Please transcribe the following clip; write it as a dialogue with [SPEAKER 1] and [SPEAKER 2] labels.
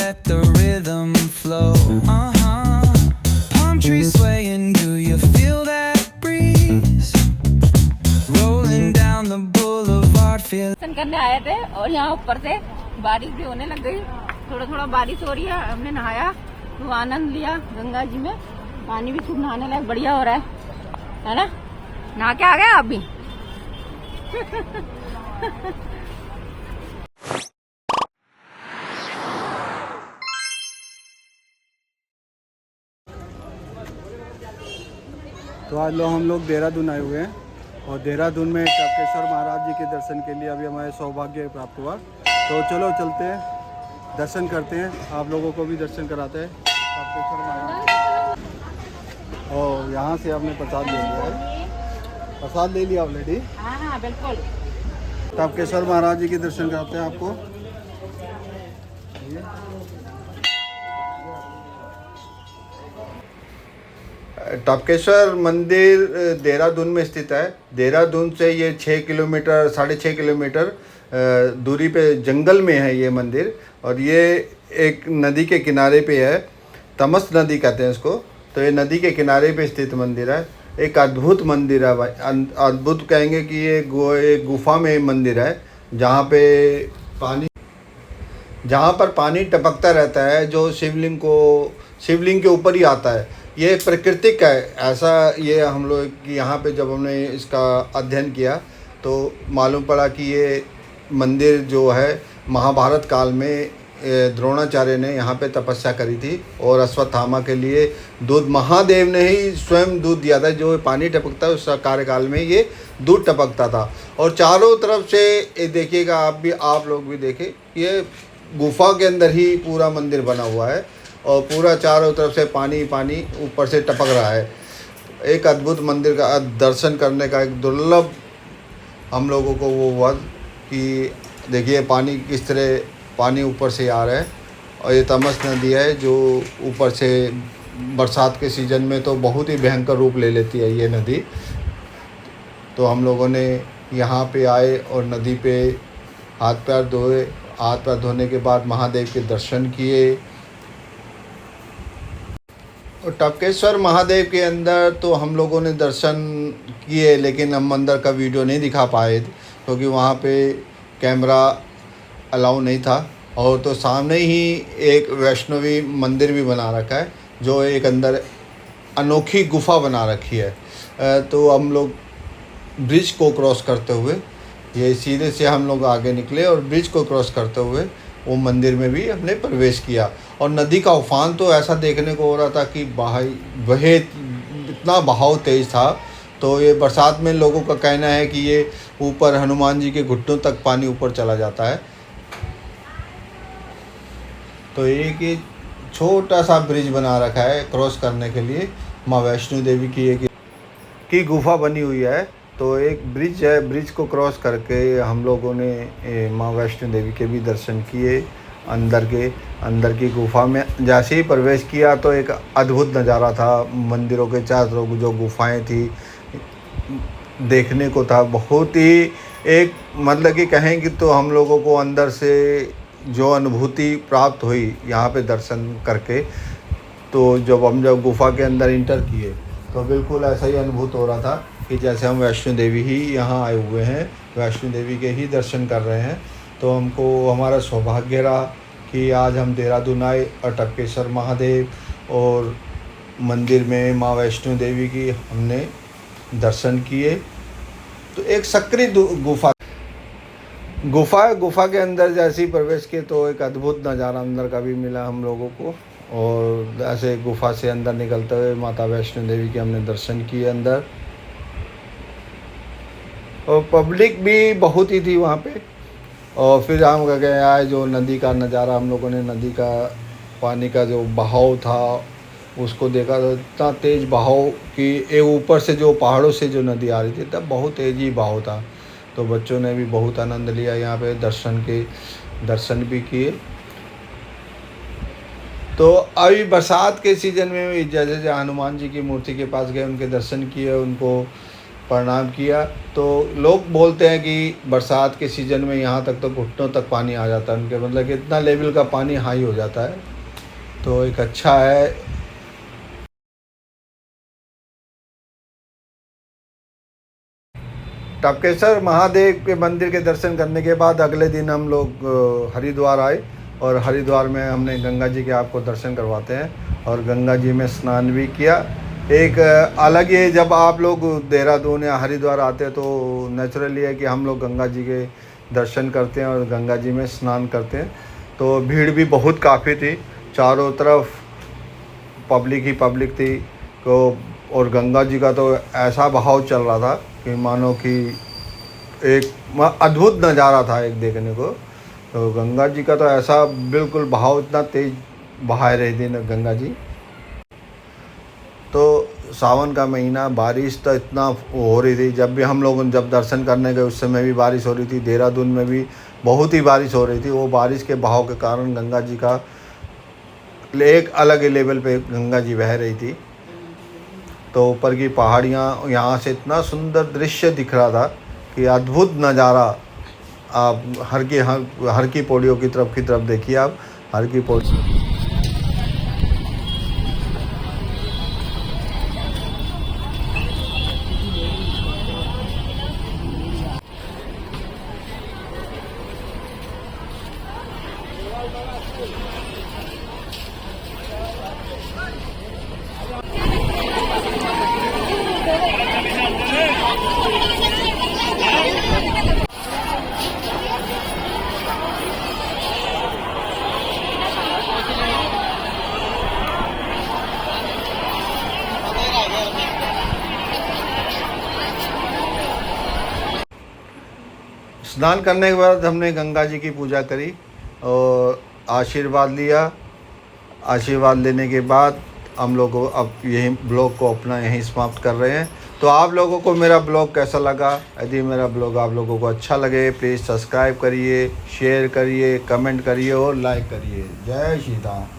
[SPEAKER 1] let the rhythm flow. Palm trees swaying, do you feel that breeze? Rolling down the boulevard, feel.
[SPEAKER 2] दर्शन करने आए थे और यहाँ ऊपर से बारिश भी होने लग गई। थोड़ा थोड़ा बारिश हो रही है। हमने नहाया तो आनंद लिया गंगा जी में। पानी भी खूब नहाने लायक बढ़िया हो रहा है ना? नहा के आ गए आप भी?
[SPEAKER 3] तो आज हम लोग देहरादून आए हुए हैं और देहरादून में टपकेश्वर महाराज जी के दर्शन के लिए अभी हमारे सौभाग्य प्राप्त हुआ। तो चलो चलते हैं, दर्शन करते हैं, आप लोगों को भी दर्शन कराते हैं टपकेश्वर महाराज। और यहाँ से आपने प्रसाद ले लिया है, प्रसाद ले लिया ऑलरेडी।
[SPEAKER 2] हाँ बिल्कुल।
[SPEAKER 3] टपकेश्वर महाराज जी के दर्शन कराते हैं आपको। टपकेश्वर मंदिर देहरादून में स्थित है। देहरादून से ये 6.5 किलोमीटर दूरी पे जंगल में है ये मंदिर। और ये एक नदी के किनारे पे है, तमस नदी कहते हैं इसको। तो ये नदी के किनारे पे स्थित मंदिर है। एक अद्भुत मंदिर है भाई, अद्भुत कहेंगे कि ये एक गुफा में मंदिर है जहाँ पर पानी टपकता रहता है, जो शिवलिंग के ऊपर ही आता है। ये प्राकृतिक है ऐसा। ये हम लोग यहाँ पे जब हमने इसका अध्ययन किया तो मालूम पड़ा कि ये मंदिर जो है महाभारत काल में द्रोणाचार्य ने यहाँ पे तपस्या करी थी और अश्वत्थामा के लिए दूध महादेव ने ही स्वयं दूध दिया था। जो पानी टपकता है उस कार्यकाल में ये दूध टपकता था। और चारों तरफ से ये देखिएगा, आप लोग भी देखें, ये गुफा के अंदर ही पूरा मंदिर बना हुआ है और पूरा चारों तरफ से पानी ऊपर से टपक रहा है। एक अद्भुत मंदिर का दर्शन करने का एक दुर्लभ हम लोगों को वो हुआ कि देखिए पानी किस तरह पानी ऊपर से आ रहा है। और ये तमस नदी है जो ऊपर से बरसात के सीज़न में तो बहुत ही भयंकर रूप ले लेती है ये नदी। तो हम लोगों ने यहाँ पे आए और नदी पे हाथ पैर धोए। हाथ पैर धोने के बाद महादेव के दर्शन किए। और टपकेश्वर महादेव के अंदर तो हम लोगों ने दर्शन किए, लेकिन हम अंदर का वीडियो नहीं दिखा पाए क्योंकि वहाँ पे कैमरा अलाउ नहीं था। और तो सामने ही एक वैष्णवी मंदिर भी बना रखा है जो एक अंदर अनोखी गुफा बना रखी है। तो हम लोग ब्रिज को क्रॉस करते हुए ये सीधे से हम लोग आगे निकले और ब्रिज को क्रॉस करते हुए वो मंदिर में भी हमने प्रवेश किया। और नदी का उफान तो ऐसा देखने को हो रहा था कि वहे इतना बहाव तेज़ था। तो ये बरसात में लोगों का कहना है कि ये ऊपर हनुमान जी के घुटनों तक पानी ऊपर चला जाता है। तो एक छोटा सा ब्रिज बना रखा है क्रॉस करने के लिए। माँ वैष्णो देवी की गुफा बनी हुई है। तो एक ब्रिज है, ब्रिज को क्रॉस करके हम लोगों ने माँ वैष्णो देवी के भी दर्शन किए। अंदर की गुफा में जैसे ही प्रवेश किया तो एक अद्भुत नज़ारा था। मंदिरों के चारों तरफ जो गुफाएं थी देखने को था। बहुत ही एक मतलब कि कहेंगे तो हम लोगों को अंदर से जो अनुभूति प्राप्त हुई यहाँ पे दर्शन करके, तो जब गुफा के अंदर इंटर किए तो बिल्कुल ऐसा ही अनुभूत हो रहा था कि जैसे हम वैष्णो देवी ही यहाँ आए हुए हैं, वैष्णो देवी के ही दर्शन कर रहे हैं। तो हमको हमारा सौभाग्य रहा कि आज हम देहरादून आए और टपकेश्वर महादेव और मंदिर में माँ वैष्णो देवी की हमने दर्शन किए। तो एक सक्रिय गुफा के अंदर जैसे ही प्रवेश किए तो एक अद्भुत नज़ारा अंदर का भी मिला हम लोगों को। और ऐसे गुफा से अंदर निकलते हुए माता वैष्णो देवी के हमने दर्शन किए अंदर। और पब्लिक भी बहुत ही थी वहाँ पे। और फिर हम गए आए जो नदी का नज़ारा, हम लोगों ने नदी का पानी का जो बहाव था उसको देखा। तो इतना तेज़ बहाव कि ये ऊपर से जो पहाड़ों से जो नदी आ रही थी तब बहुत तेज़ ही बहाव था। तो बच्चों ने भी बहुत आनंद लिया यहाँ पे, दर्शन भी किए। तो अभी बरसात के सीज़न में जैसे हनुमान जी की मूर्ति के पास गए, उनके दर्शन किए, उनको प्रणाम किया। तो लोग बोलते हैं कि बरसात के सीज़न में यहाँ तक तो घुटनों तक पानी आ जाता है उनके, मतलब कि इतना लेवल का पानी हाई हो जाता है। तो एक अच्छा है। टपकेश्वर महादेव के मंदिर के दर्शन करने के बाद अगले दिन हम लोग हरिद्वार आए, और हरिद्वार में हमने गंगा जी के आपको दर्शन करवाते हैं, और गंगा जी में स्नान भी किया। एक अलग ही, जब आप लोग देहरादून या हरिद्वार आते हैं तो नेचुरली है कि हम लोग गंगा जी के दर्शन करते हैं और गंगा जी में स्नान करते हैं। तो भीड़ भी बहुत काफ़ी थी, चारों तरफ पब्लिक ही पब्लिक थी। तो और गंगा जी का तो ऐसा बहाव चल रहा था कि मानो कि एक अद्भुत नज़ारा था एक देखने को। तो गंगा जी का तो ऐसा बिल्कुल बहाव, इतना तेज बहा रही थी न गंगा जी। तो सावन का महीना, बारिश तो इतना हो रही थी, जब भी हम लोग जब दर्शन करने गए उस समय भी बारिश हो रही थी, देहरादून में भी बहुत ही बारिश हो रही थी। वो बारिश के बहाव के कारण गंगा जी का एक अलग ही लेवल पे गंगा जी बह रही थी। तो ऊपर की पहाड़ियाँ, यहाँ से इतना सुंदर दृश्य दिख रहा था कि अद्भुत नज़ारा। आप हर की पौड़ियों की तरफ देखिए, आप हर की पौड़ी। स्नान करने के बाद हमने गंगा जी की पूजा करी और आशीर्वाद लिया। आशीर्वाद लेने के बाद हम लोग अब यही ब्लॉग को अपना यहीं समाप्त कर रहे हैं। तो आप लोगों को मेरा ब्लॉग कैसा लगा? यदि मेरा ब्लॉग आप लोगों को अच्छा लगे, प्लीज़ सब्सक्राइब करिए, शेयर करिए, कमेंट करिए और लाइक करिए। जय श्री राम।